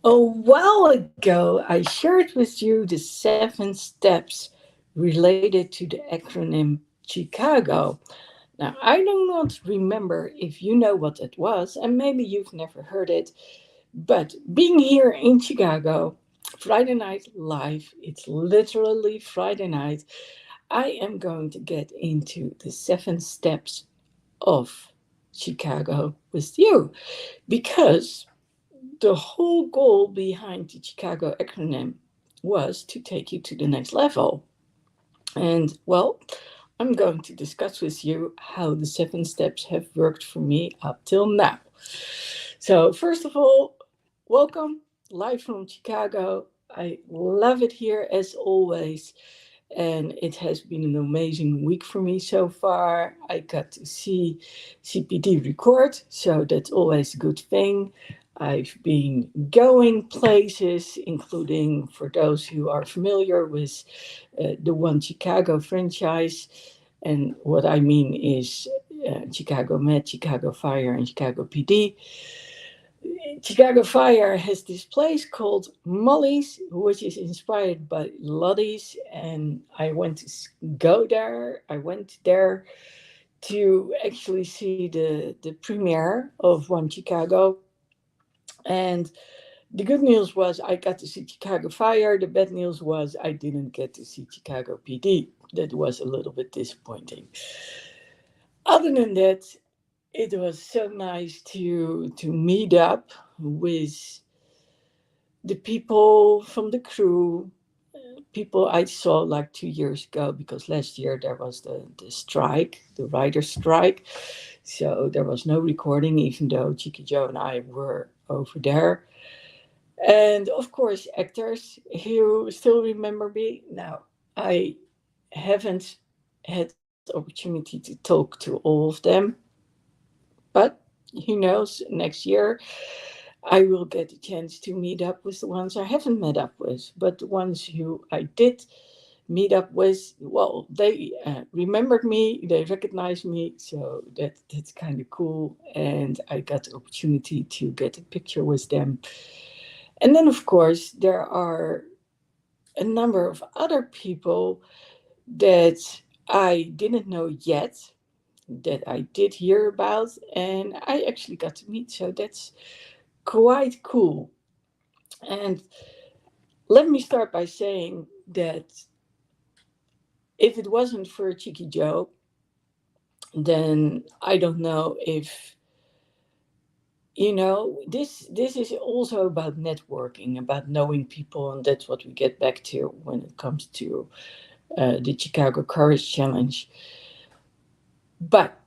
A while ago, I shared with you the 7 steps related to the acronym Chicago. Now, I do not remember if you know what it was, and maybe you've never heard it, but being here in Chicago, Friday night live, it's literally Friday night, I am going to get into the 7 steps of Chicago with you because the whole goal behind the Chicago acronym was to take you to the next level. And well, I'm going to discuss with you how the 7 steps have worked for me up till now. So, first of all, welcome live from Chicago. I love it here as always. And it has been an amazing week for me so far. I got to see CPD record, so that's always a good thing. I've been going places, including for those who are familiar with the One Chicago franchise. And what I mean is Chicago Med, Chicago Fire, and Chicago PD. Chicago Fire has this place called Molly's, which is inspired by Lottie's, and I went to go there. I went there to actually see the premiere of One Chicago. And the good news was I got to see Chicago Fire. The bad news was I didn't get to see Chicago PD. That was a little bit disappointing. Other than that, it was so nice to meet up with the people from the crew, people I saw like 2 years ago, because last year there was the strike, the writer's strike. So there was no recording, even though Chicky Joe and I were over there. And of course, actors who still remember me. Now, I haven't had the opportunity to talk to all of them, but who knows, next year I will get a chance to meet up with the ones I haven't met up with. But the ones who I did meet up with, well, they remembered me, they recognized me, so that's kind of cool. And I got the opportunity to get a picture with them. And then, of course, there are a number of other people that I didn't know yet, that I did hear about, and I actually got to meet. So that's quite cool. And let me start by saying that if it wasn't for Cheeky Joe, then I don't know if this is also about networking, about knowing people, and that's what we get back to when it comes to the Chicago Courage Challenge. But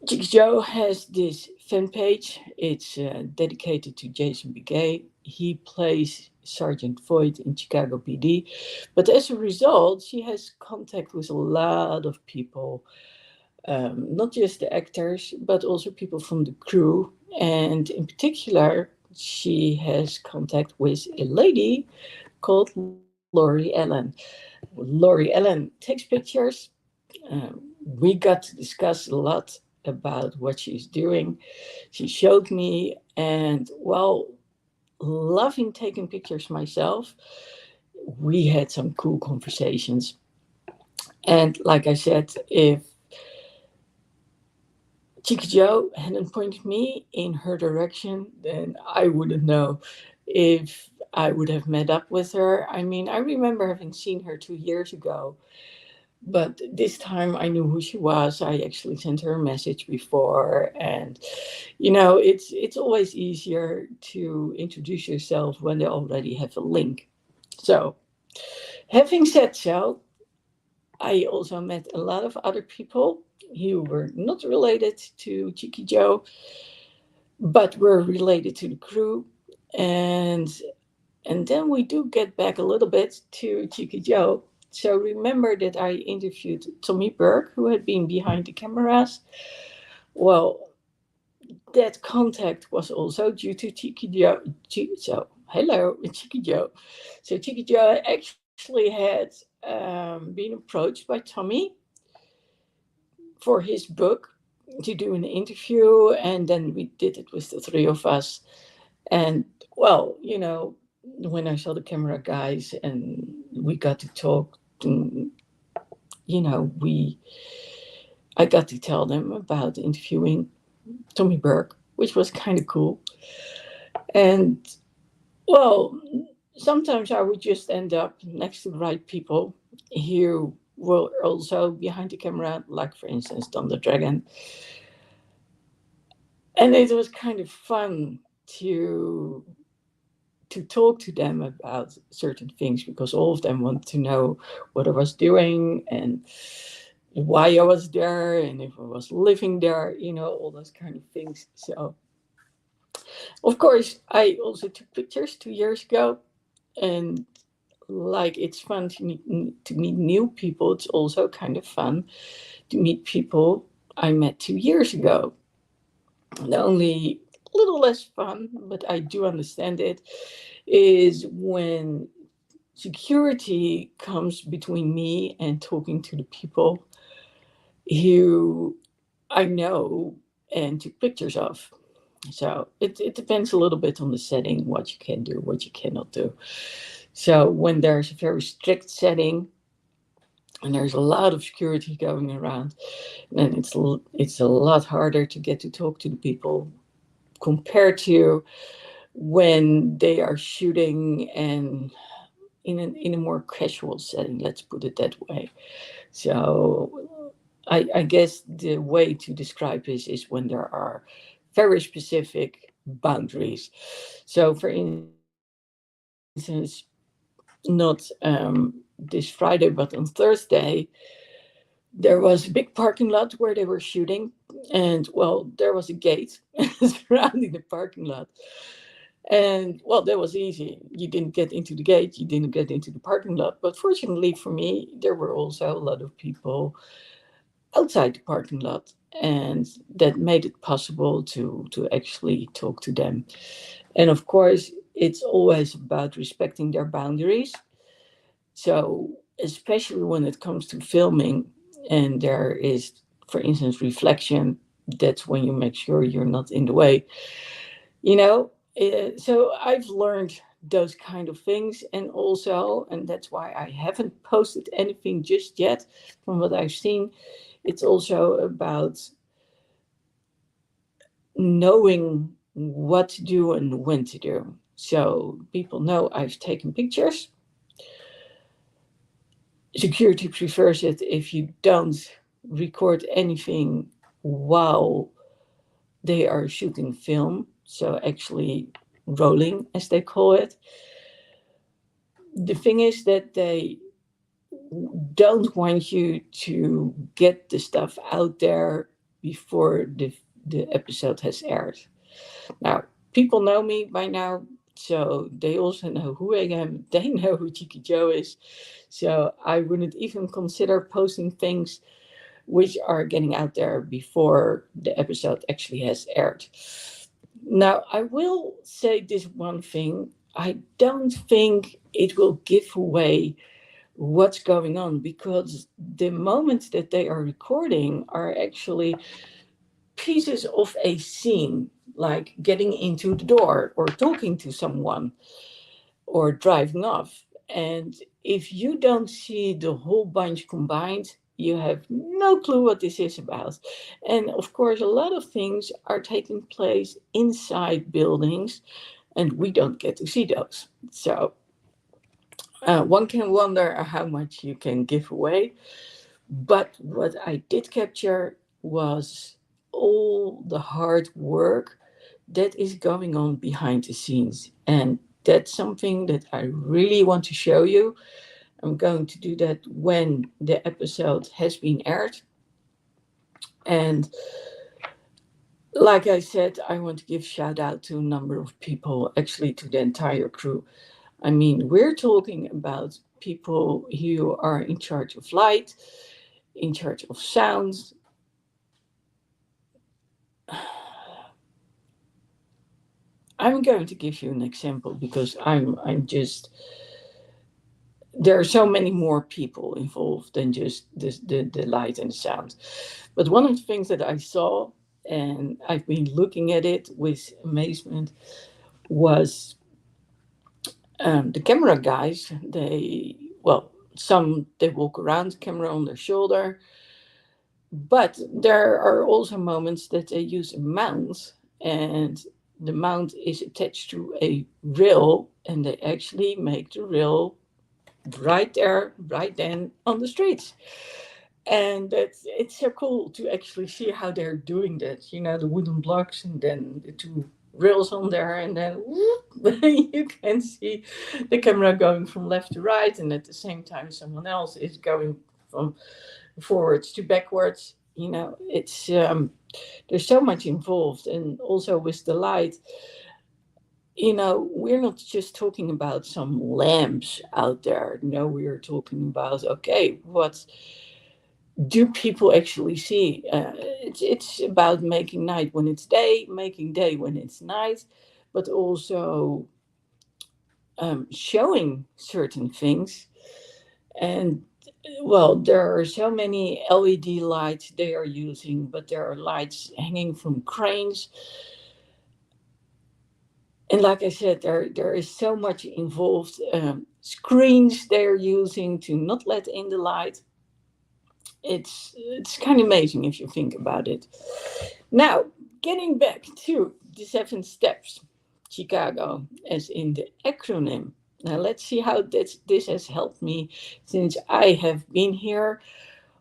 Cheeky Joe has this fan page. It's dedicated to Jason Begay. He plays Sergeant Voight in Chicago PD. But as a result, she has contact with a lot of people, not just the actors, but also people from the crew. And in particular, she has contact with a lady called Lori Ellen. Lori Ellen takes pictures. We got to discuss a lot about what she's doing. She showed me, and well, loving taking pictures myself, we had some cool conversations. And like I said, if Chica Joe hadn't pointed me in her direction, then I wouldn't know if I would have met up with her. I mean, I remember having seen her 2 years ago, but this time I knew who she was. I actually sent her a message before, and it's always easier to introduce yourself when they already have a link. So, having said so, I also met a lot of other people who were not related to Cheeky Joe, but were related to the crew. And and then we do get back a little bit to Cheeky Joe. So remember that I interviewed Tommy Burke, who had been behind the cameras. Well, that contact was also due to Cheeky Joe. So hello, Cheeky Joe. So Cheeky Joe actually had been approached by Tommy for his book to do an interview, and then we did it with the three of us. And Well, when I saw the camera guys and we got to talk, mm, we I got to tell them about interviewing Tommy Burke, which was kind of cool. And well, sometimes I would just end up next to the right people who were also behind the camera, like for instance Thunder Dragon, and it was kind of fun to to talk to them about certain things because all of them want to know what I was doing and why I was there and if I was living there, all those kind of things. So, of course, I also took pictures 2 years ago, and like it's fun to meet new people. It's also kind of fun to meet people I met 2 years ago. The only little less fun, but I do understand it, is when security comes between me and talking to the people who I know and took pictures of. So it depends a little bit on the setting, what you can do, what you cannot do. So when there's a very strict setting and there's a lot of security going around, then it's a lot harder to get to talk to the people compared to when they are shooting and in a more casual setting. Let's put it that way. So I guess the way to describe this is when there are very specific boundaries. So, for instance, not this Friday, but on Thursday, there was a big parking lot where they were shooting, and well, there was a gate surrounding the parking lot. And well, that was easy. You didn't get into the gate, you didn't get into the parking lot. But fortunately for me, there were also a lot of people outside the parking lot, and that made it possible to actually talk to them. And of course, it's always about respecting their boundaries. So especially when it comes to filming, and there is, for instance, reflection, that's when you make sure you're not in the way. So I've learned those kind of things, and also, and that's why I haven't posted anything just yet. From what I've seen, it's also about knowing what to do and when to do. So people know I've taken pictures. Security prefers it if you don't record anything while they are shooting film. So actually rolling, as they call it. The thing is that they don't want you to get the stuff out there before the episode has aired. Now, people know me by now, so they also know who I am. They know who Cheeky Joe is. So I wouldn't even consider posting things which are getting out there before the episode actually has aired. Now, I will say this one thing. I don't think it will give away what's going on because the moments that they are recording are actually pieces of a scene, like getting into the door or talking to someone or driving off. And if you don't see the whole bunch combined, you have no clue what this is about. And of course, a lot of things are taking place inside buildings, and we don't get to see those. So one can wonder how much you can give away. But what I did capture was all the hard work that is going on behind the scenes. And that's something that I really want to show you. I'm going to do that when the episode has been aired. And like I said, I want to give shout out to a number of people, actually to the entire crew. I mean, we're talking about people who are in charge of light, in charge of sound. I'm going to give you an example because I'm just there are so many more people involved than just the light and sound. But one of the things that I saw, and I've been looking at it with amazement, was The camera guys, well, some they walk around the camera on their shoulder, but there are also moments that they use a mount, and the mount is attached to a rail, and they actually make the rail right there, right then on the streets. And it's so cool to actually see how they're doing that. You know, the wooden blocks and then the two rails on there, and then whoop, you can see the camera going from left to right, and at the same time, someone else is going from forwards to backwards. You know, it's there's so much involved, and also with the light. You know, we're not just talking about some lamps out there. No, we are talking about, okay, what do people actually see? It's about making night when it's day, making day when it's night, but also showing certain things. And well, there are so many LED lights they are using, but there are lights hanging from cranes. And like I said, there is so much involved. Screens they are using to not let in the light. It's kind of amazing if you think about it. Now, getting back to the 7 steps, Chicago, as in the acronym. Now, let's see how this has helped me since I have been here,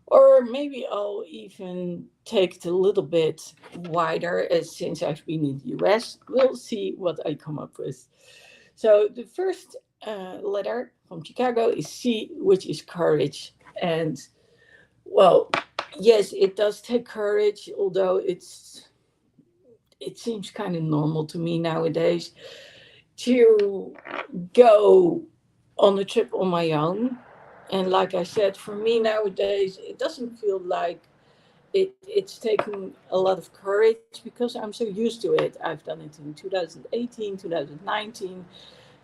or maybe I'll even take it a little bit wider as since I've been in the US. We'll see what I come up with. So, the first letter from Chicago is C, which is courage. And well, yes, it does take courage, although it seems kind of normal to me nowadays to go on a trip on my own. And like I said, for me nowadays, it doesn't feel like it's taking a lot of courage because I'm so used to it. I've done it in 2018, 2019,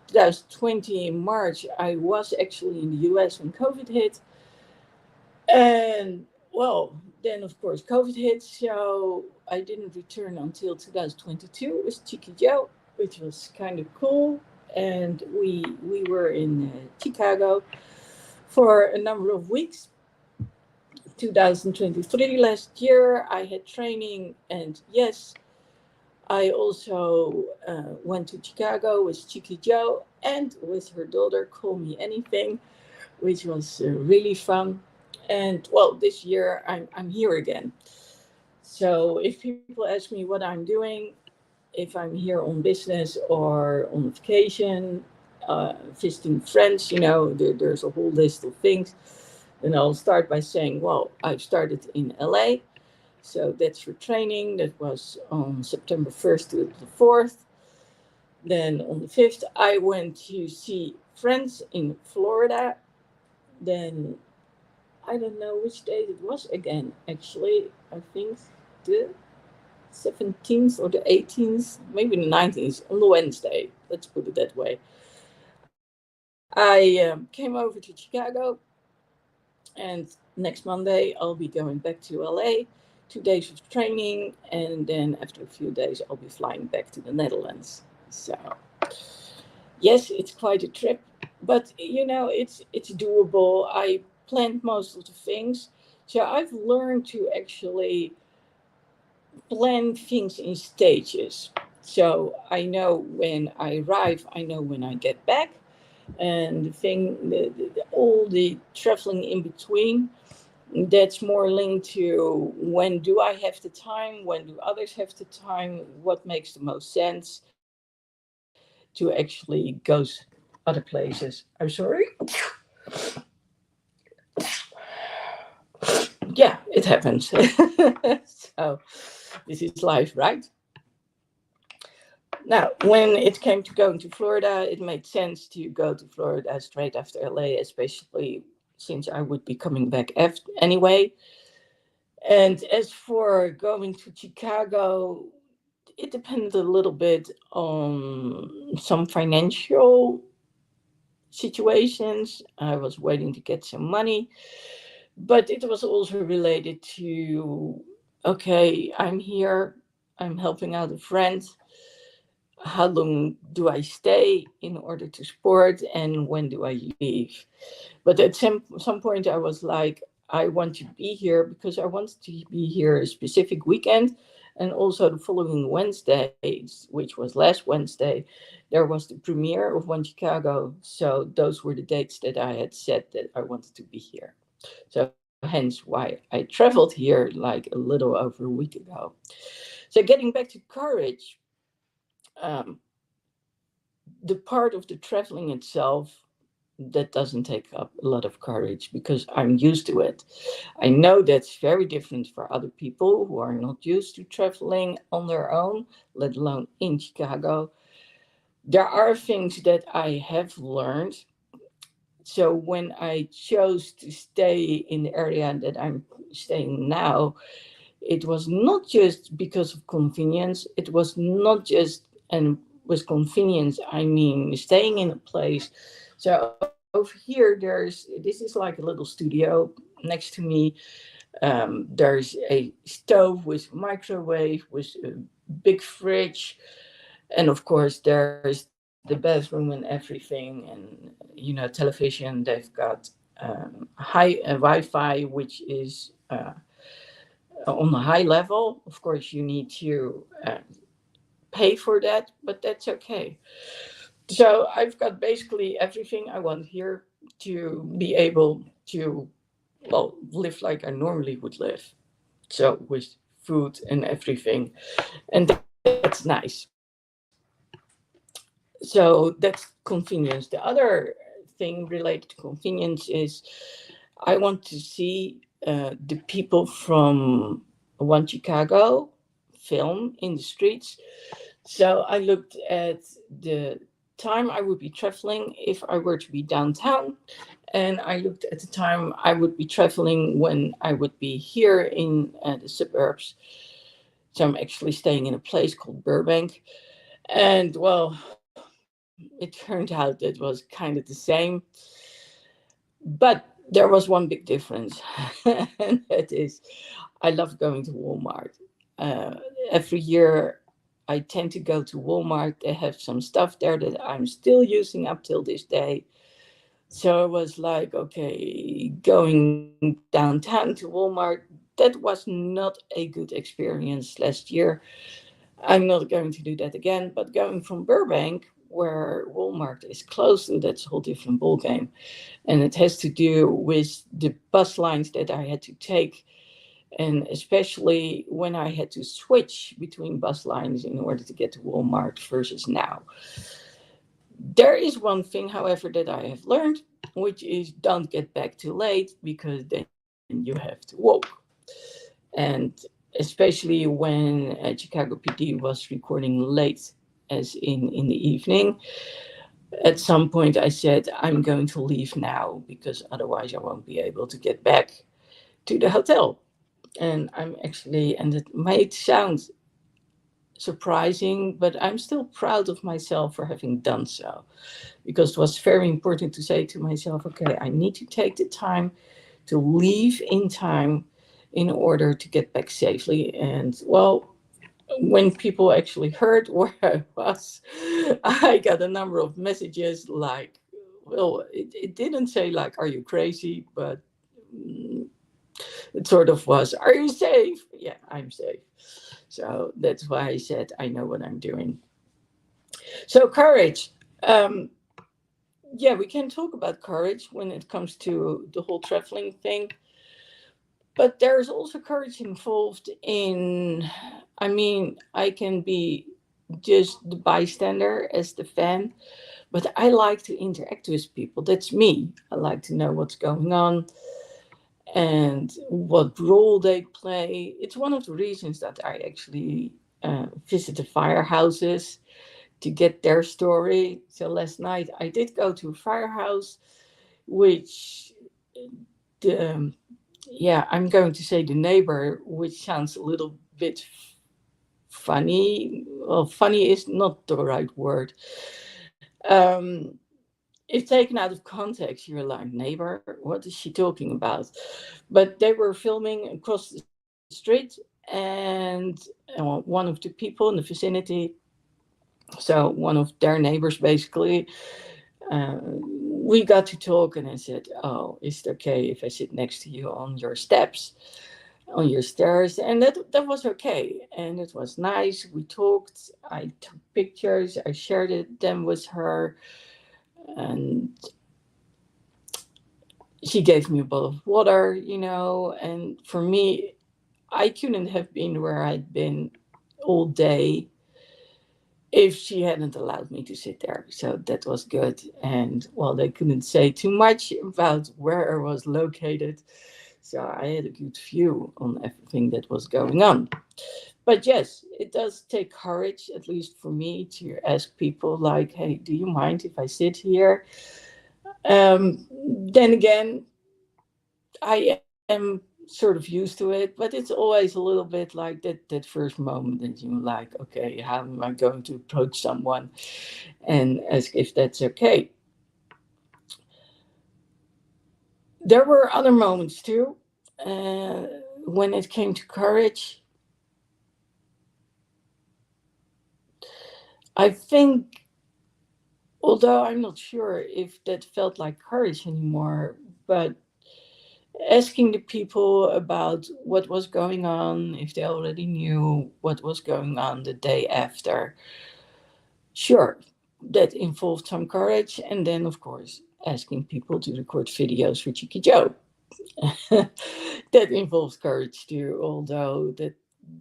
2020 in March. I was actually in the US when COVID hit. And well, then of course COVID hit, so I didn't return until 2022 with Chiqui Joe, which was kind of cool. And we were in Chicago for a number of weeks. 2023 last year, I had training, and yes, I also went to Chicago with Chiqui Joe and with her daughter, Call Me Anything, which was really fun. And well, this year I'm here again. So if people ask me what I'm doing, if I'm here on business or on vacation, visiting friends, you know, there's a whole list of things. And I'll start by saying, well, I've started in LA. So that's for training. That was on September 1st to the 4th. Then on the 5th, I went to see friends in Florida. Then I don't know which day it was again. Actually, I think the 17th or the 18th, maybe the 19th, on the Wednesday. Let's put it that way. I came over to Chicago, and next Monday I'll be going back to LA. 2 days of training, and then after a few days I'll be flying back to the Netherlands. So yes, it's quite a trip, but you know it's doable. I planned most of the things, so I've learned to actually plan things in stages. So I know when I arrive, I know when I get back, and all the traveling in between. That's more linked to when do I have the time, when do others have the time, what makes the most sense to actually go other places. I'm sorry. Yeah, it happens. So this is life, right? Now, when it came to going to Florida, it made sense to go to Florida straight after LA, especially since I would be coming back after anyway. And as for going to Chicago, it depended a little bit on some financial situations. I was waiting to get some money, but it was also related to, okay, I'm here, I'm helping out a friend. how long do I stay in order to sport, and when do I leave? But at some point, I was like, I want to be here because I wanted to be here a specific weekend. And also the following Wednesdays, which was last Wednesday, there was the premiere of One Chicago. So those were the dates that I had said that I wanted to be here. So hence why I traveled here like a little over a week ago. So getting back to courage, um, the part of the traveling itself, that doesn't take up a lot of courage because I'm used to it. I know that's very different for other people who are not used to traveling on their own, let alone in Chicago. There are things that I have learned. So when I chose to stay in the area that I'm staying now, it was not just because of convenience. It was not just, and with convenience, I mean staying in a place. So over here, this is like a little studio. Next to me, there's a stove with microwave, with a big fridge, and of course there's the bathroom and everything, and television. They've got high Wi-Fi, which is on a high level. Of course, you need to pay for that, but that's okay. So I've got basically everything I want here to be able to, well, live like I normally would live. So with food and everything, and that's nice. So that's convenience. The other thing related to convenience is I want to see the people from One Chicago film in the streets. So I looked at the time I would be traveling if I were to be downtown, and I looked at the time I would be traveling when I would be here in the suburbs. So I'm actually staying in a place called Burbank, and well, it turned out it was kind of the same, but there was one big difference, and that is I love going to Walmart. Uh, every year, I tend to go to Walmart. They have some stuff there that I'm still using up till this day. So I was like, okay, going downtown to Walmart, that was not a good experience last year. I'm not going to do that again. But going from Burbank, where Walmart is closed, and that's a whole different ballgame. And it has to do with the bus lines that I had to take, and especially when I had to switch between bus lines in order to get to Walmart versus now. There is one thing, however, that I have learned, which is don't get back too late because then you have to walk. And especially when Chicago PD was recording late, as in the evening, at some point I said, I'm going to leave now because otherwise I won't be able to get back to the hotel. And I'm actually, and it might sound surprising, but I'm still proud of myself for having done so, because it was very important to say to myself, okay, I need to take the time to leave in time in order to get back safely. And well, when people actually heard where I was, I got a number of messages like, well, it didn't say like, are you crazy? But mm, it sort of was, are you safe? Yeah, I'm safe. So that's why I said I know what I'm doing. So courage. Um, yeah, we can talk about courage when it comes to the whole traveling thing, but there's also courage involved in. I mean, I can be just the bystander as the fan, but I like to interact with people. That's me. I like to know what's going on and what role they play. It's one of the reasons that I actually visit the firehouses to get their story. So last night I did go to a firehouse, which the yeah, I'm going to say the neighbor, which sounds a little bit funny. Well, funny is not the right word. Um, if taken out of context, you're like, neighbor, what is she talking about? But they were filming across the street, and one of the people in the vicinity So one of their neighbors basically, we got to talk, and I said, "Oh, is it okay if I sit next to you on your steps, on your stairs?" And that was okay, and it was nice. We talked. I took pictures. I shared them with her, and she gave me a bottle of water. And for me, I couldn't have been where I'd been all day if she hadn't allowed me to sit there. So that was good. And well, they couldn't say too much about where I was located. So I had a good view on everything that was going on. But yes, it does take courage, at least for me, to ask people like, "Hey, do you mind if I sit here?" Then again, I am sort of used to it, but it's always a little bit like that first moment that you like, okay, how am I going to approach someone and ask if that's okay? There were other moments too. Uh, when it came to courage, I think, although I'm not sure if that felt like courage anymore, but asking the people about what was going on, if they already knew what was going on the day after. Sure, that involved some courage, and then, of course, asking people to record videos for Cheeky Joe. That involves courage too, although that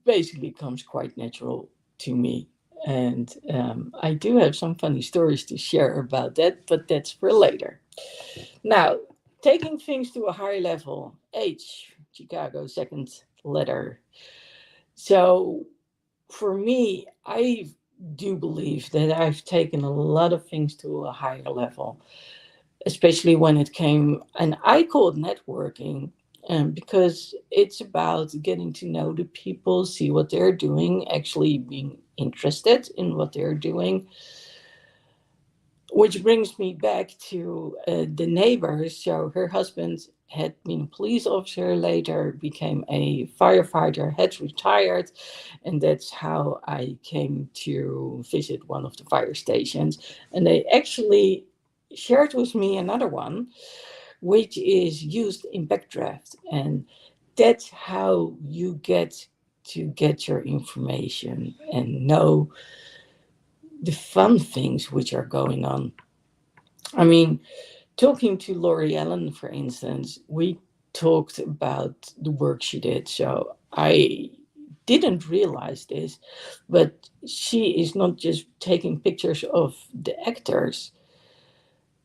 basically comes quite natural to me. And I do have some funny stories to share about that, but that's for later. Now, taking things to a higher level, H, Chicago, second letter. So for me, I do believe that I've taken a lot of things to a higher level, especially when it came, and I call it networking. Because it's about getting to know the people, see what they're doing, actually being interested in what they're doing, which brings me back to the neighbor. So her husband had been a police officer, later became a firefighter, had retired, and that's how I came to visit one of the fire stations. And they actually shared with me another one, which is used in backdraft, and that's how you get your information and know the fun things which are going on. I mean, talking to Laurie Ellen, for instance, we talked about the work she did. So I didn't realize this, but she is not just taking pictures of the actors.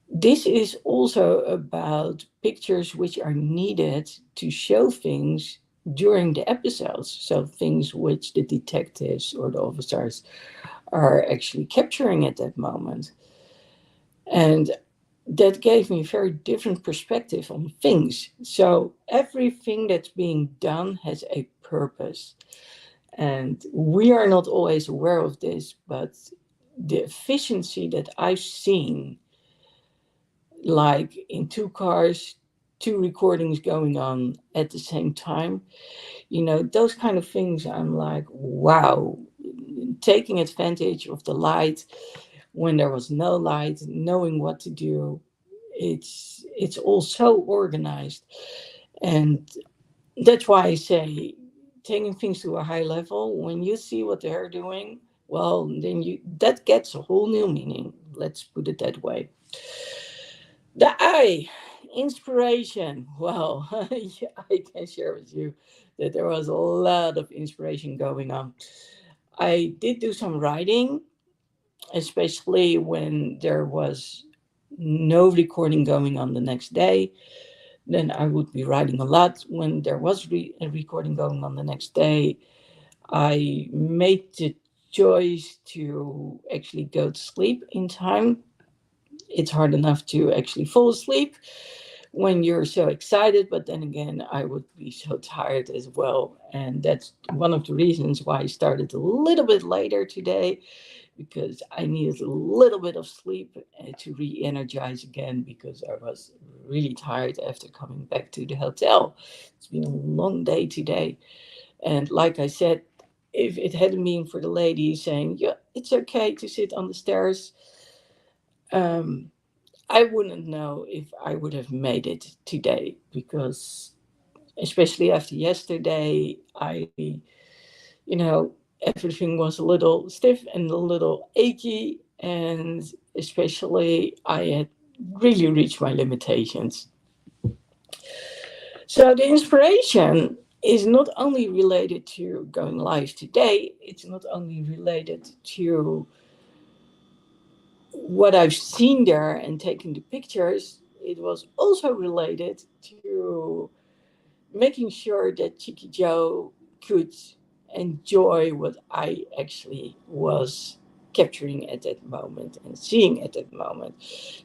This is also about pictures which are needed to show things during the episodes. So things which the detectives or the officers are actually capturing at that moment. And that gave me a very different perspective on things. So everything that's being done has a purpose. And we are not always aware of this, but the efficiency that I've seen, like in two cars, two recordings going on at the same time, those kind of things, I'm like, wow, taking advantage of the light when there was no light, knowing what to do. It's all so organized, and that's why I say taking things to a high level. When you see what they're doing, well, then you that gets a whole new meaning. Let's put it that way. The I, inspiration. Well, yeah, I can share with you that there was a lot of inspiration going on. I did do some writing, especially when there was no recording going on the next day. Then I would be writing a lot. When there was a recording going on the next day, I made the choice to actually go to sleep in time. It's hard enough to actually fall asleep when you're so excited, but then again, I would be so tired as well. And that's one of the reasons why I started a little bit later today, because I needed a little bit of sleep to re energize again, because I was really tired after coming back to the hotel. It's been a long day today. And like I said, if it hadn't been for the lady saying, "Yeah, it's okay to sit on the stairs. Um, I wouldn't know if I would have made it today because, especially after yesterday, you know, everything was a little stiff and a little achy, and especially I had really reached my limitations. So the inspiration is not only related to going live today, it's not only related to what I've seen there and taking the pictures, it was also related to making sure that Cheeky Joe could enjoy what I actually was capturing at that moment and seeing at that moment,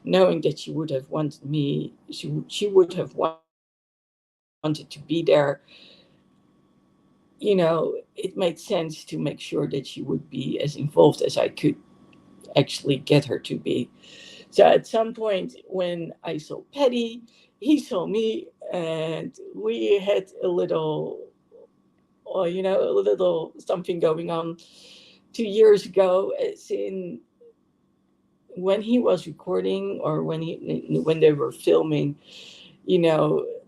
knowing that she would have wanted me, she would have wanted to be there. It made sense to make sure that she would be as involved as I could actually get her to be. So at some point when I saw Paddy, he saw me, and we had a little, or a little something going on 2 years ago. As in, when he was recording or when they were filming,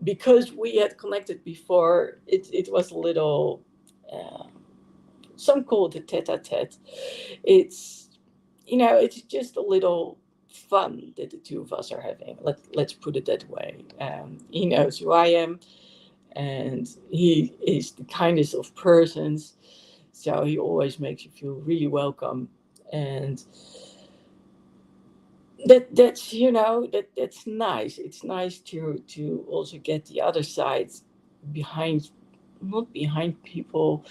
because we had connected before, it was a little. Uh, some call it a tete-a-tete. It's it's just a little fun that the two of us are having. Let's put it that way. He knows who I am, and he is the kindest of persons, so he always makes you feel really welcome. And that's nice. It's nice to also get the other side behind, not behind people,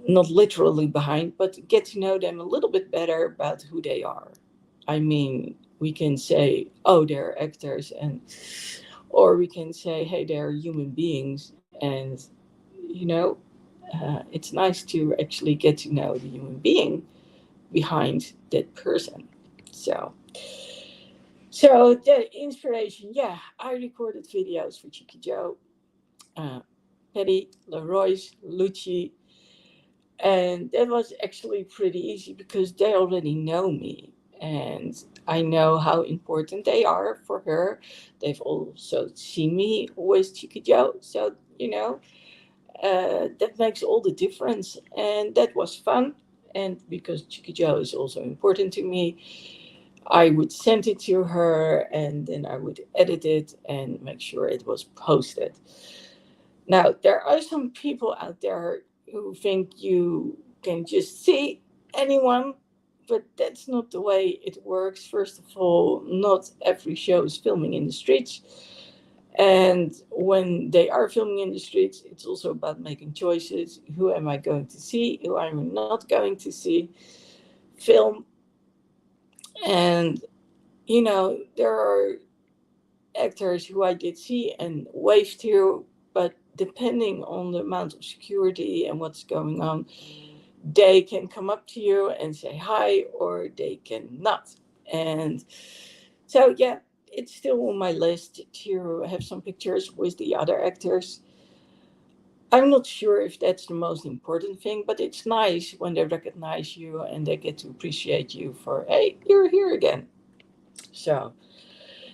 not literally behind, but get to know them a little bit better about who they are. I mean, we can say, oh, they're actors, and or we can say, hey, they're human beings, and you know, it's nice to actually get to know the human being behind that person. So, so the inspiration, yeah, I recorded videos for Cheeky Joe, uh, Petty, Leroy's, Lucci, and that was actually pretty easy because they already know me, and I know how important they are for her. They've also seen me with Cheeky Joe, so that makes all the difference, and that was fun. And because Cheeky Joe is also important to me, I would send it to her, and then I would edit it and make sure it was posted. Now, there are some people out there who think you can just see anyone, but that's not the way it works. First of all, not every show is filming in the streets. And when they are filming in the streets, it's also about making choices. Who am I going to see? Who am I not going to see? Film. And, there are actors who I did see and wave to, but depending on the amount of security and what's going on, they can come up to you and say hi, or they cannot. And so, yeah, it's still on my list to have some pictures with the other actors. I'm not sure if that's the most important thing, but it's nice when they recognize you and they get to appreciate you for, hey, you're here again. So,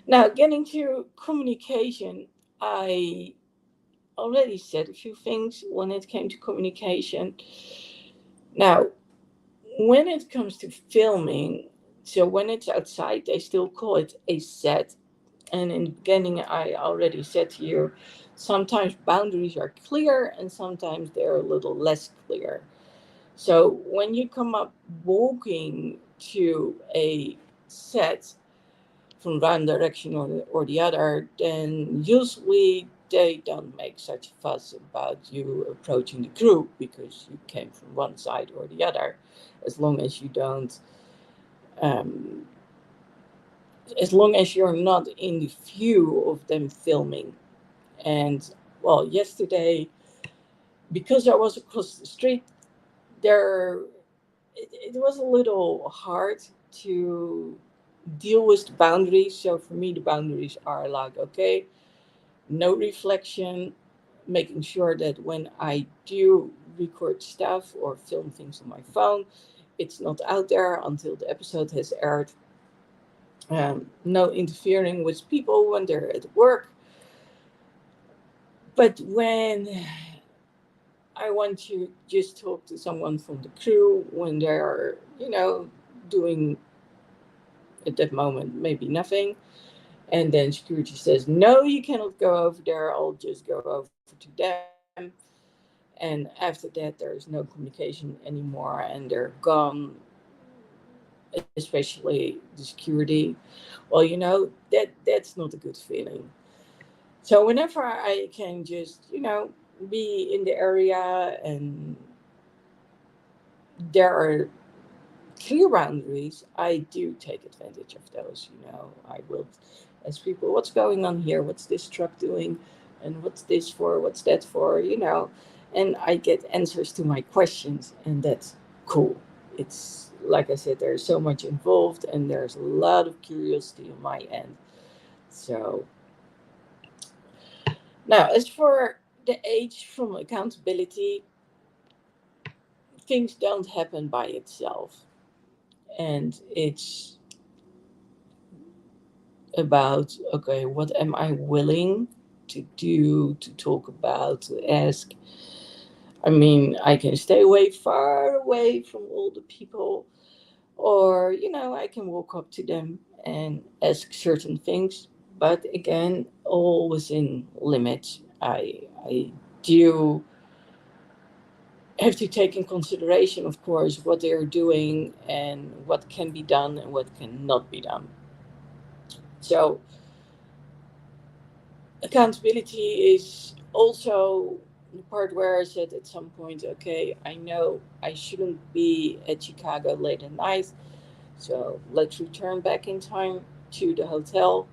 now getting to communication, I already said a few things when it came to communication. Now, when it comes to filming, so when it's outside, they still call it a set. And in the beginning, I already said to you, sometimes boundaries are clear and sometimes they're a little less clear. So when you come up walking to a set from one direction or the other, then usually they don't make such a fuss about you approaching the group because you came from one side or the other, as long as you don't, um, as long as you're not in the view of them filming. And well, yesterday, because I was across the street, there it was a little hard to deal with the boundaries. So for me, the boundaries are like, okay, no reflection, making sure that when I do record stuff or film things on my phone, it's not out there until the episode has aired. No interfering with people when they're at work. But when I want to just talk to someone from the crew when they're, doing at that moment maybe nothing, and then security says, no, you cannot go over there, I'll just go over to them. And after that, there is no communication anymore, and they're gone, especially the security. Well, that's not a good feeling. So whenever I can just, be in the area and there are clear boundaries, I do take advantage of those. I will ask people, what's going on here? What's this truck doing? And what's this for? What's that for? And I get answers to my questions, and that's cool. It's like I said, there's so much involved, and there's a lot of curiosity on my end. So now, as for the age from accountability, things don't happen by itself, and it's about, okay, what am I willing to do, to talk about, to ask. I mean, I can stay away, far away from all the people, or I can walk up to them and ask certain things, but again, all within limits. I do have to take in consideration, of course, what they are doing and what can be done and what cannot be done. So accountability is also the part where I said at some point, okay, I know I shouldn't be at Chicago late at night, so let's return back in time to the hotel.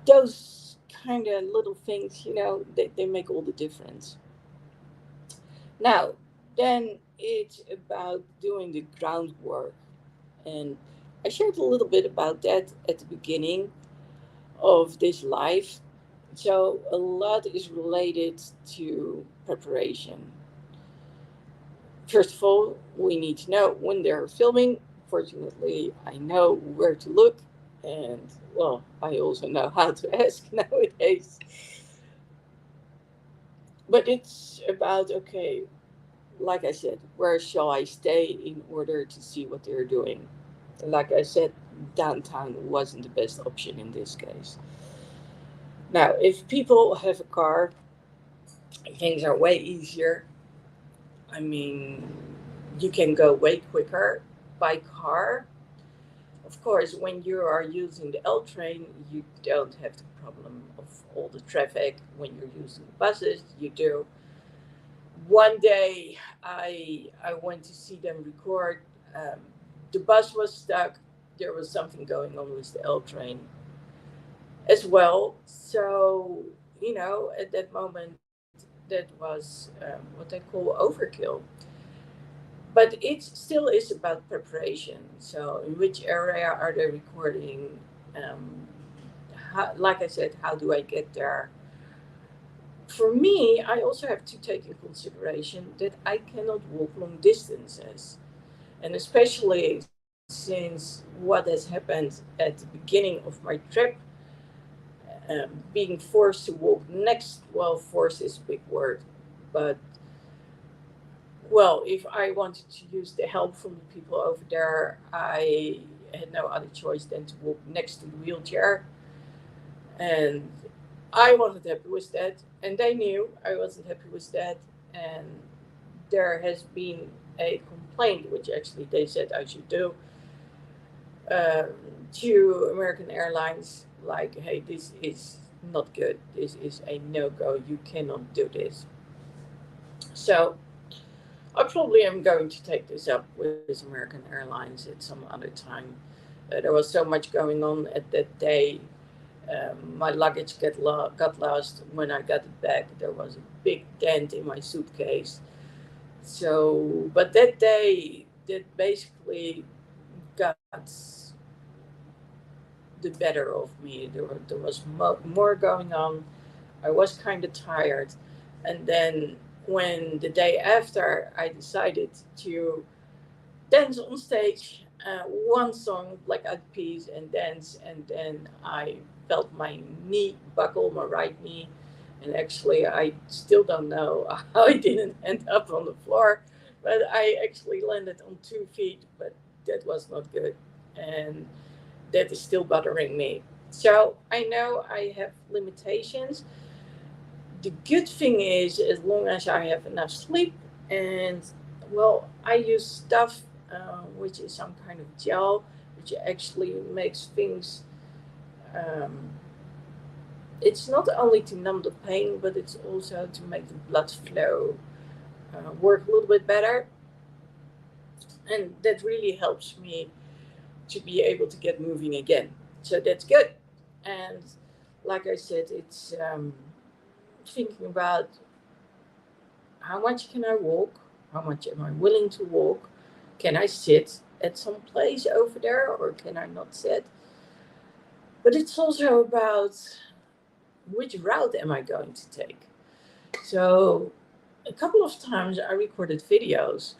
Those kind of little things, they make all the difference. Now, then it's about doing the groundwork. And I shared a little bit about that at the beginning of this live. So a lot is related to preparation. First of all, we need to know when they're filming. Fortunately, I know where to look, and well, I also know how to ask nowadays. But it's about, okay, like I said, where shall I stay in order to see what they're doing? Like I said, downtown wasn't the best option in this case. Now, if people have a car, things are way easier. I mean, you can go way quicker by car. Of course, when you are using the L train, you don't have the problem of all the traffic. When you're using buses, you do. One day, I went to see them record. Um, the bus was stuck. There was something going on with the L train as well. So, at that moment, that was what I call overkill. But it still is about preparation. So, in which area are they recording? Um, like I said, how do I get there? For me, I also have to take in consideration that I cannot walk long distances. And especially since what has happened at the beginning of my trip, being forced to walk next, well, force is a big word, but well, if I wanted to use the help from the people over there, I had no other choice than to walk next to the wheelchair. And I wasn't happy with that. And they knew I wasn't happy with that. And there has been a complaint, which actually they said I should do, um, to American Airlines, like, hey, this is not good. This is a no go. You cannot do this. So I probably am going to take this up with American Airlines at some other time. There was so much going on at that day. My luggage got lost. When I got it back, there was a big dent in my suitcase. So, but that day, that basically got the better of me. There was more going on. I was kind of tired. And then when the day after I decided to dance on stage, one song, Black Eyed Peas, and dance. And then I felt my knee buckle, my right knee. And actually, I still don't know how I didn't end up on the floor, but I actually landed on 2 feet, but that was not good. And that is still bothering me. So I know I have limitations. The good thing is, as long as I have enough sleep, and well, I use stuff which is some kind of gel, which actually makes things. Um, it's not only to numb the pain, but it's also to make the blood flow work a little bit better, and that really helps me to be able to get moving again. So that's good. And like I said, it's thinking about how much can I walk? How much am I willing to walk? Can I sit at some place over there or can I not sit? But it's also about which route am I going to take? So a couple of times I recorded videos.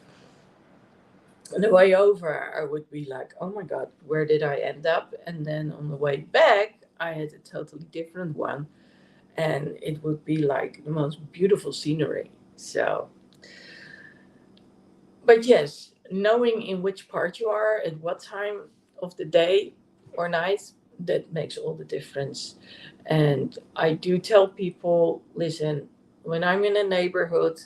On the way over, I would be like, oh my God, where did I end up? And then on the way back, I had a totally different one. And it would be like the most beautiful scenery. So but yes, knowing in which part you are at what time of the day or night, that makes all the difference. And I do tell people, listen, when I'm in a neighborhood,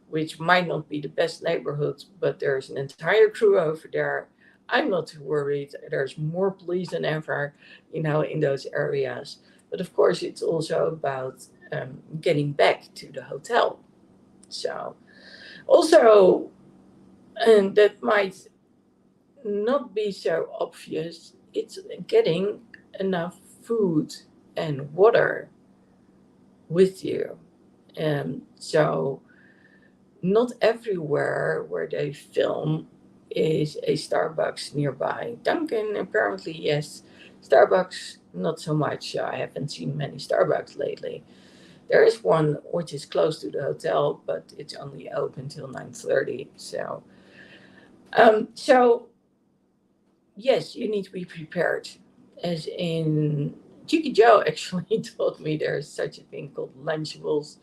which might not be the best neighborhood, but there's an entire crew over there, I'm not too worried. There's more police than ever, in those areas. But of course, it's also about getting back to the hotel. So, also, and that might not be so obvious, it's getting enough food and water with you. So, not everywhere where they film is a Starbucks nearby. Dunkin', apparently, yes. Starbucks, not so much. I haven't seen many Starbucks lately. There is one which is close to the hotel, but it's only open till 9:30. So yes, you need to be prepared. As in, Cheeky Joe actually told me there's such a thing called Lunchables,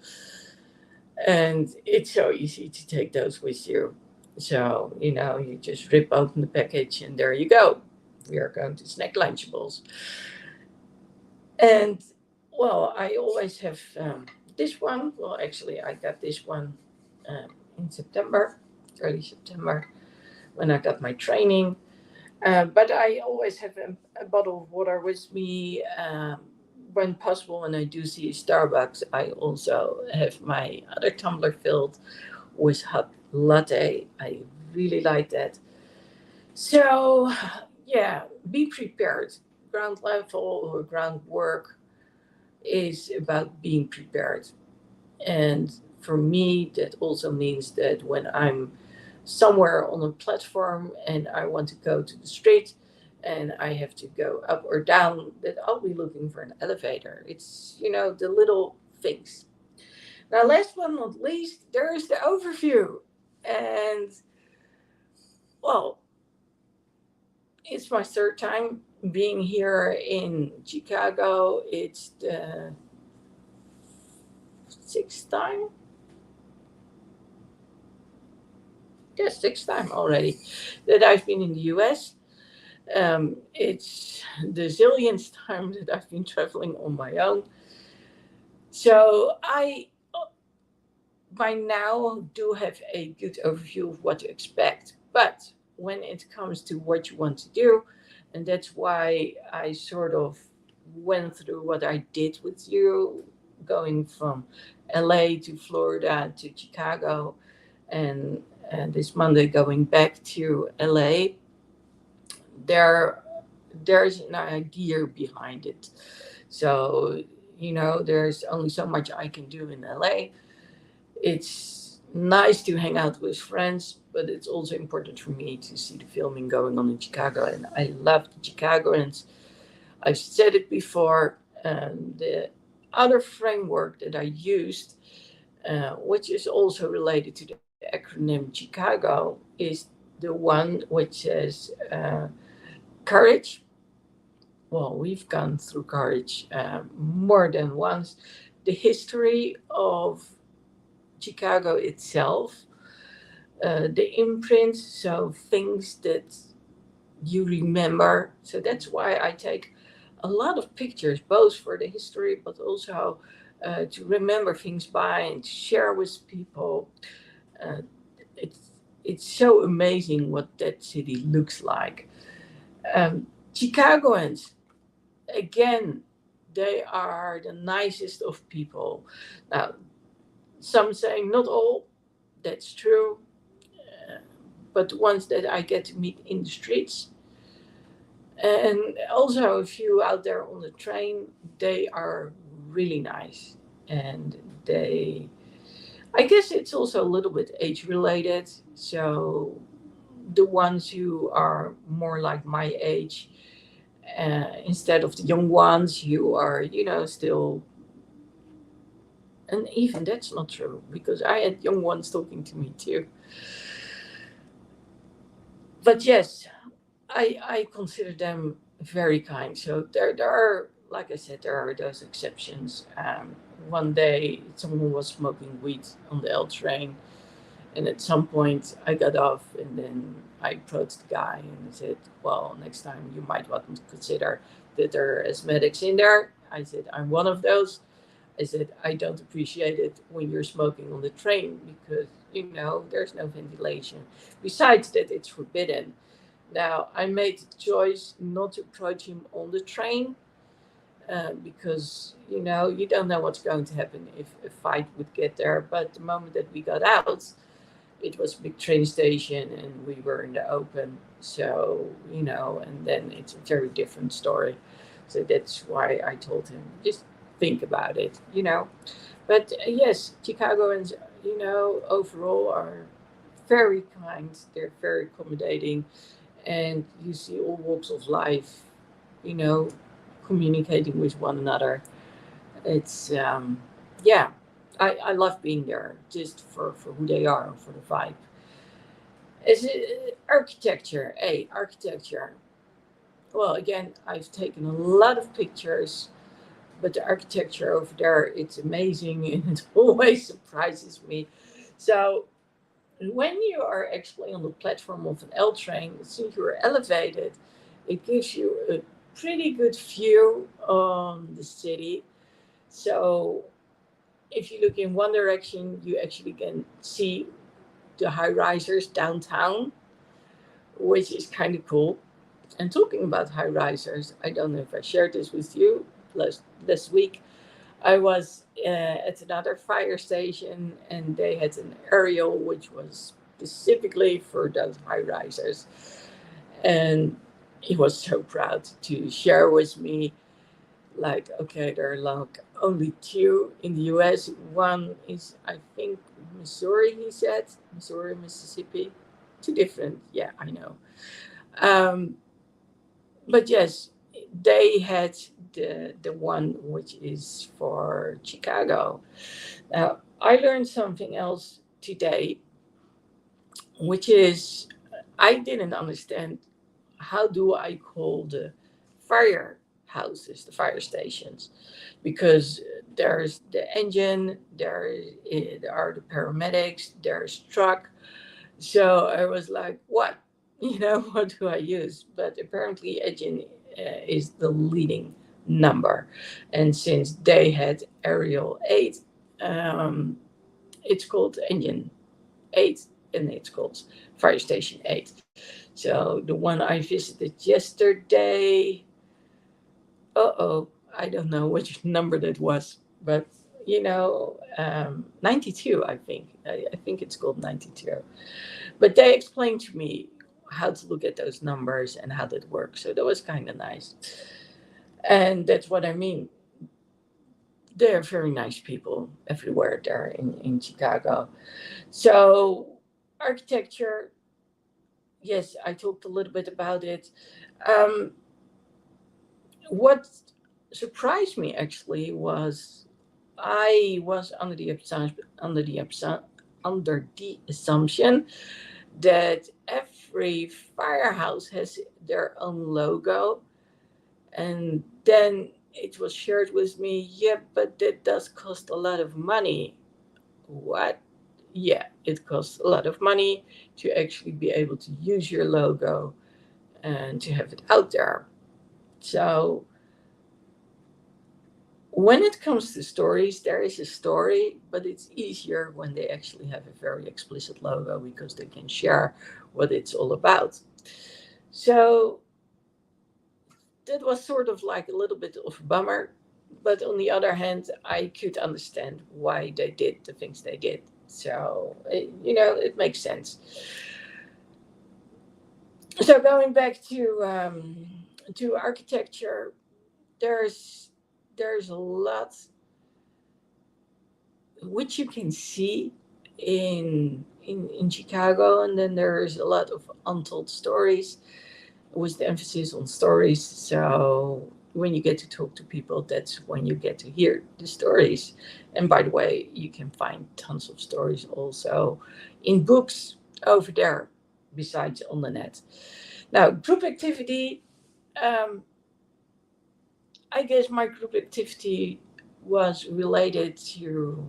and it's so easy to take those with you. So, you just rip open the package and there you go. We are going to snack Lunchables. And, well, I always have this one. Well, actually, I got this one in September, early September, when I got my training. But I always have a bottle of water with me when possible. When I do see a Starbucks, I also have my other tumbler filled with hot latte. I really like that. So, yeah, be prepared. Ground level or ground work is about being prepared. And for me, that also means that when I'm somewhere on a platform and I want to go to the street and I have to go up or down, that I'll be looking for an elevator. It's, the little things. Now, last but not least, there is the overview. And, well, it's my third time being here in Chicago. It's the sixth time. Yeah, sixth time already that I've been in the US. It's the zillionth time that I've been traveling on my own. So I, by now, do have a good overview of what to expect. But when it comes to what you want to do, and that's why I sort of went through what I did with you, going from LA to Florida to Chicago, and, this Monday going back to LA, there there's an idea behind it. So, there's only so much I can do in LA. It's nice to hang out with friends, but it's also important for me to see the filming going on in Chicago. And I love the Chicagoans. I've said it before. The other framework that I used, which is also related to the acronym Chicago, is the one which says courage. Well, we've gone through courage more than once. The history of Chicago itself, the imprint, so things that you remember. So that's why I take a lot of pictures, both for the history, but also to remember things by and to share with people. Uh, it's it's so amazing what that city looks like. Chicagoans, again, they are the nicest of people. Now, some say not all, that's true, uh, but the ones that I get to meet in the streets, and also a few out there on the train, they are really nice. And they, I guess it's also a little bit age related. So the ones who are more like my age, instead of the young ones who are, still, and even that's not true because I had young ones talking to me too. But yes, I consider them very kind. So there are, like I said, there are those exceptions. One day, someone was smoking weed on the L train, and at some point, I got off, and then I approached the guy and I said, "Well, next time you might want to consider that there are asthmatics in there." I said, "I'm one of those." I said, "I don't appreciate it when you're smoking on the train because there's no ventilation. Besides that, it's forbidden." Now, I made the choice not to approach him on the train because, you don't know what's going to happen if a fight would get there. But the moment that we got out, it was a big train station and we were in the open. So, and then it's a very different story. So that's why I told him, just think about it. But yes, Chicagoans, overall are very kind, they're very accommodating, and you see all walks of life, you know, communicating with one another. It's yeah, I love being there just for who they are, for the vibe. Is it architecture? Hey, architecture. Well, again, I've taken a lot of pictures, but the architecture over there, it's amazing and it always surprises me. So when you are actually on the platform of an L train, since you are elevated, it gives you a pretty good view on the city. So if you look in one direction, you actually can see the high risers downtown, which is kind of cool. And talking about high risers, I don't know if I shared this with you last week. I was at another fire station and they had an aerial which was specifically for those high risers. And he was so proud to share with me, like, okay, there are like only two in the US. One is, I think, Missouri, he said, Missouri, Mississippi. Two different, yeah, I know. Um, but yes, they had the one which is for Chicago. Now, I learned something else today, which is I didn't understand how do I call the firehouses, the fire stations, because there's the engine, there are the paramedics, there's truck. So I was like, what? What do I use? But apparently, engine is the leading number. And since they had aerial 8, um, it's called engine 8 and it's called fire station 8. So the one I visited yesterday, I don't know which number that was, but 92, I think. I think it's called 92. But they explained to me how to look at those numbers and how that works. So that was kind of nice. And that's what I mean. They're very nice people everywhere there in Chicago. So, architecture, yes, I talked a little bit about it. Um, what surprised me actually was I was under the assumption that every firehouse has their own logo. And then it was shared with me, yeah, but that does cost a lot of money. What? Yeah, it costs a lot of money to actually be able to use your logo and to have it out there. So when it comes to stories, there is a story, but it's easier when they actually have a very explicit logo because they can share what it's all about. So that was sort of like a little bit of a bummer. But on the other hand, I could understand why they did the things they did. So, it makes sense. So going back to architecture, there's there's a lot which you can see in Chicago, and then there's a lot of untold stories with the emphasis on stories. So when you get to talk to people, that's when you get to hear the stories. And by the way, you can find tons of stories also in books over there, besides on the net. Now, group activity. Um, I guess my group activity was related to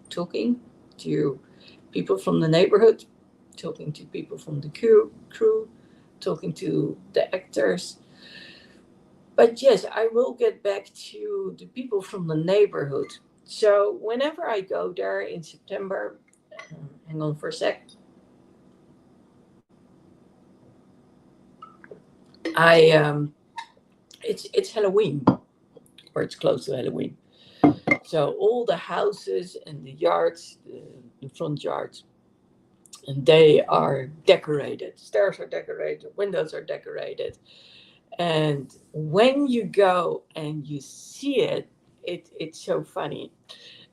talking to people from the neighborhood, talking to people from the crew, talking to the actors. But yes, I will get back to the people from the neighborhood. So whenever I go there in September, hang on for a sec, I it's Halloween, or it's close to Halloween. So all the houses and the yards, the front yards, and they are decorated. Stairs are decorated, windows are decorated. And when you go and you see it, it's so funny.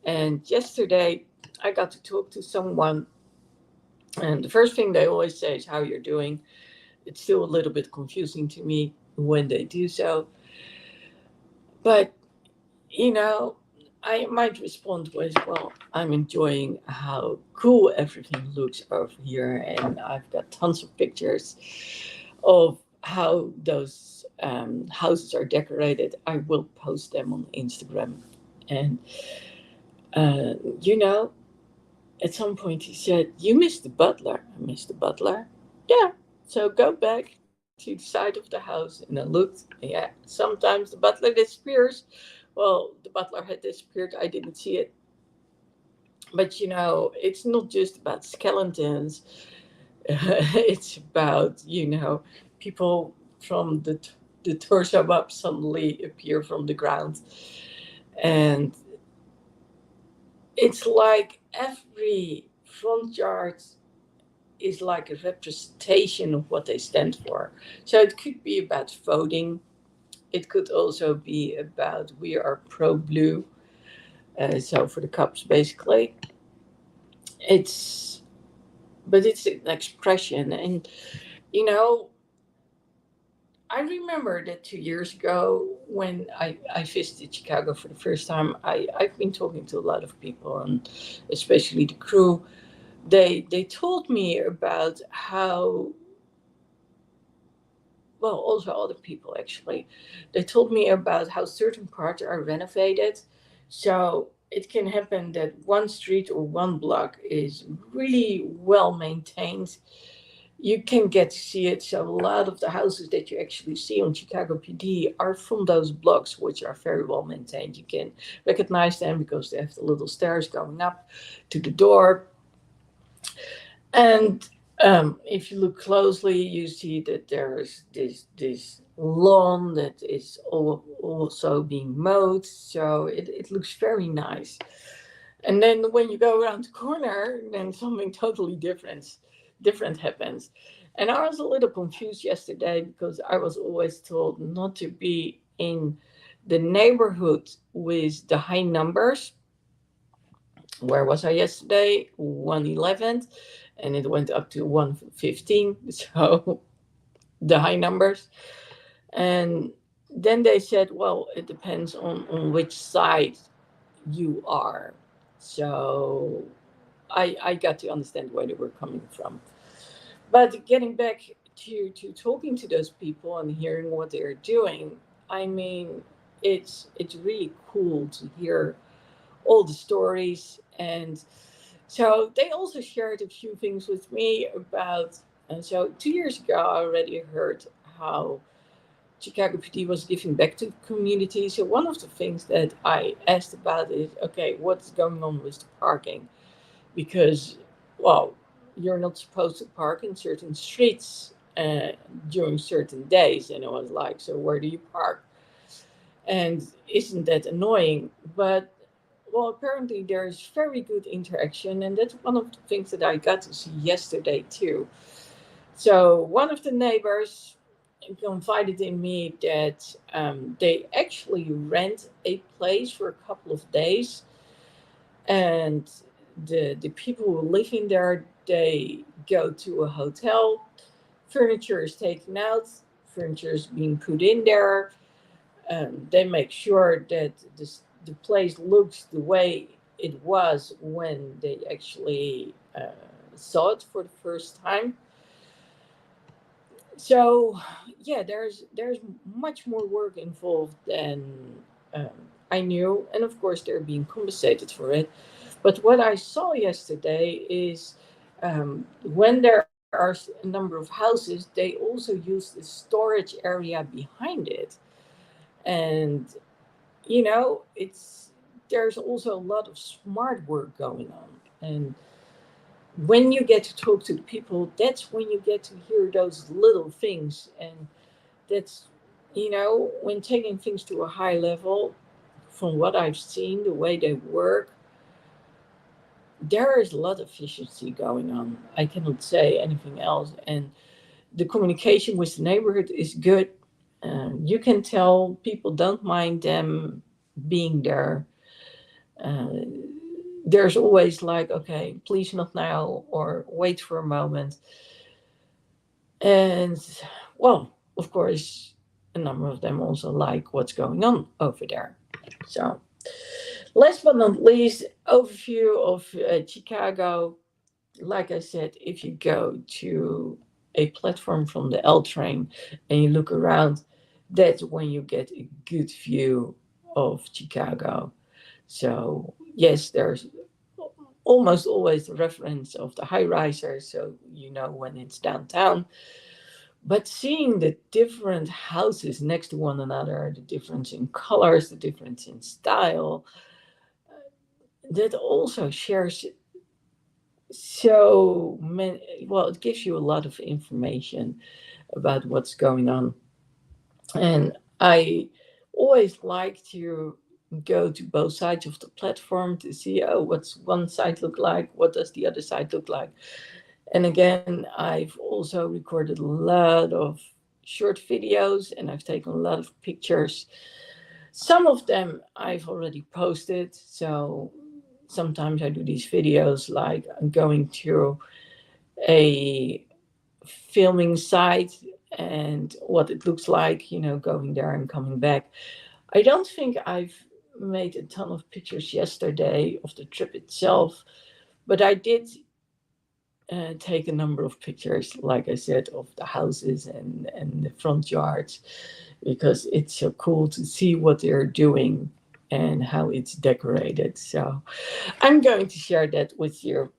And yesterday, I got to talk to someone, and the first thing they always say is how you're doing. It's still a little bit confusing to me when they do so. But, you know, I might respond with, well, I'm enjoying how cool everything looks over here. And I've got tons of pictures of how those houses are decorated. I will post them on Instagram. And, uh, you know, at some point he said, "You missed the butler." I missed the butler. Yeah. So go back to the side of the house and I looked. Yeah. Sometimes the butler disappears. Well, the butler had disappeared. I didn't see it. But it's not just about skeletons. It's about, people from the torso up suddenly appear from the ground. And it's like every front yard is like a representation of what they stand for. So it could be about voting. It could also be about we are pro blue. So for the Cubs, basically, it's but it's an expression. And you know, I remember that 2 years ago when I visited Chicago for the first time. I've been talking to a lot of people, and especially the crew. They told me about how, well, also other people actually, they told me about how certain parts are renovated. So it can happen that one street or one block is really well maintained. You can get to see it. So a lot of the houses that you actually see on Chicago PD are from those blocks, which are very well maintained. You can recognize them because they have the little stairs going up to the door. And if you look closely, you see that there's this lawn that is also being mowed, so it looks very nice. And then when you go around the corner, then something totally different happens. And I was a little confused yesterday because I was always told not to be in the neighborhood with the high numbers. Where was I yesterday? 111, and it went up to 115. So the high numbers. And then they said, well, it depends on which side you are. So I got to understand where they were coming from. But getting back to talking to those people and hearing what they're doing, I mean, it's really cool to hear all the stories. And so they also shared a few things with me about. And so 2 years ago, I already heard how Chicago PD was giving back to the community. So one of the things that I asked about is, okay, what's going on with the parking? Because, well, you're not supposed to park in certain streets during certain days. And I was like, so where do you park? And isn't that annoying? But, well, apparently there's very good interaction. And that's one of the things that I got to see yesterday, too. So one of the neighbors confided in me that they actually rent a place for a couple of days, and the people who live in there, they go to a hotel. Furniture is taken out. Furniture is being put in there. They make sure that the place looks the way it was when they actually saw it for the first time. So yeah, there's much more work involved than um, I knew, and of course they're being compensated for it. But what I saw yesterday is when there are a number of houses, they also use the storage area behind it. And it's there's also a lot of smart work going on. And when you get to talk to the people, that's when you get to hear those little things. And that's, when taking things to a high level, from what I've seen, the way they work, there is a lot of efficiency going on. I cannot say anything else. And the communication with the neighborhood is good. You can tell people don't mind them being there. Uh, there's always like, okay, please not now, or wait for a moment. And, well, of course, a number of them also like what's going on over there. So, last but not least, overview of Chicago. Like I said, if you go to a platform from the L train and you look around, that's when you get a good view of Chicago. So, yes, there's almost always the reference of the high risers, so you know when it's downtown. But seeing the different houses next to one another, the difference in colors, the difference in style, that also shares so many. Well, it gives you a lot of information about what's going on. And I always like to go to both sides of the platform to see, oh, what's one side look like? What does the other side look like? And again, I've also recorded a lot of short videos and I've taken a lot of pictures. Some of them I've already posted. So sometimes I do these videos like I'm going to a filming site and what it looks like, going there and coming back. I don't think I've made a ton of pictures yesterday of the trip itself, but I did take a number of pictures, like I said, of the houses and the front yards, because it's so cool to see what they're doing and how it's decorated. So I'm going to share that with you.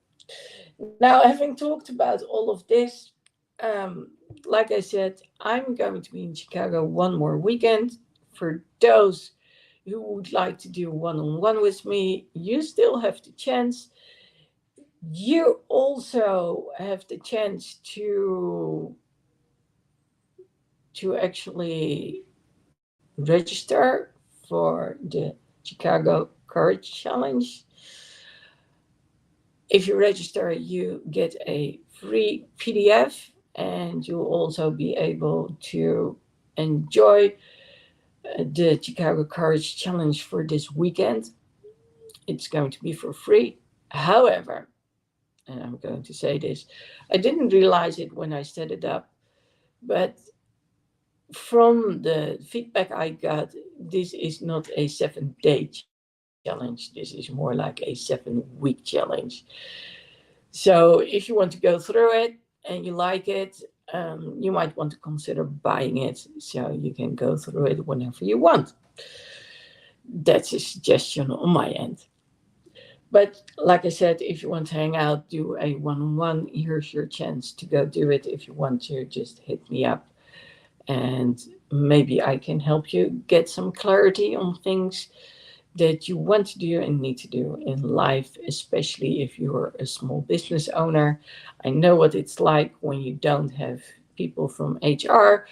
Now, having talked about all of this, um, like I said, I'm going to be in Chicago one more weekend. For those who would like to do one on one with me, you still have the chance. You also have the chance to actually register for the Chicago Courage Challenge. If you register, you get a free PDF, and you'll also be able to enjoy the Chicago Courage Challenge for this weekend. It's going to be for free. However, and I'm going to say this, I didn't realize it when I set it up, but from the feedback I got, this is not a 7 day challenge. This is more like a 7 week challenge. So if you want to go through it, and you like it, you might want to consider buying it so you can go through it whenever you want. That's a suggestion on my end. But like I said, if you want to hang out, do a one on one, here's your chance to go do it. If you want to, just hit me up and maybe I can help you get some clarity on things that you want to do and need to do in life, especially if you're a small business owner. I know what it's like when you don't have people from HR,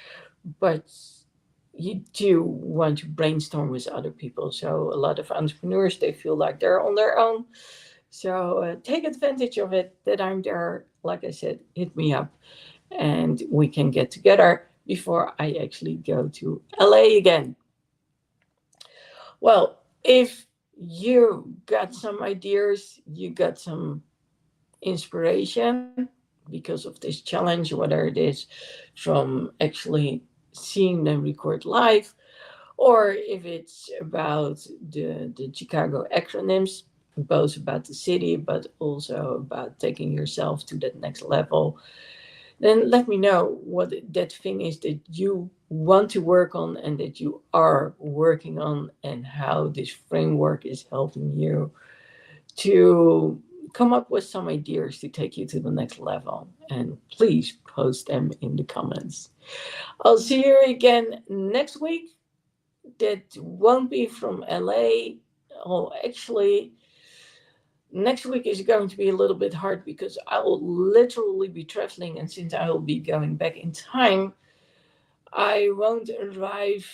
but you do want to brainstorm with other people. So a lot of entrepreneurs, they feel like they're on their own. So take advantage of it that I'm there. Like I said, hit me up and we can get together before I actually go to LA again. Well, if you got some ideas, you got some inspiration because of this challenge, whether it is from actually seeing them record live, or if it's about the Chicago acronyms, both about the city, but also about taking yourself to that next level, then let me know what that thing is that you want to work on and that you are working on, and how this framework is helping you to come up with some ideas to take you to the next level. And please post them in the comments. I'll see you again next week. That won't be from LA. Oh, actually, next week is going to be a little bit hard because I will literally be traveling, and since I will be going back in time, I won't arrive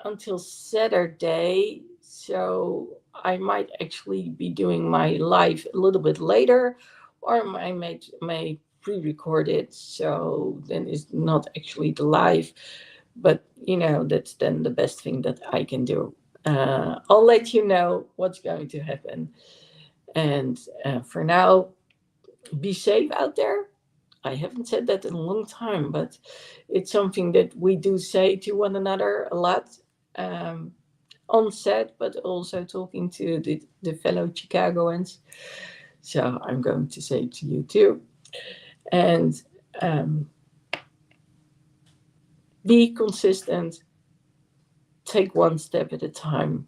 until Saturday. So I might actually be doing my live a little bit later, or I may pre-record it. So then it's not actually the live, but that's then the best thing that I can do. I'll let you know what's going to happen. And for now, be safe out there. I haven't said that in a long time, but it's something that we do say to one another a lot, um, on set, but also talking to the fellow Chicagoans. So I'm going to say to you too. And um, be consistent, take one step at a time,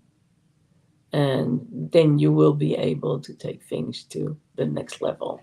and then you will be able to take things to the next level.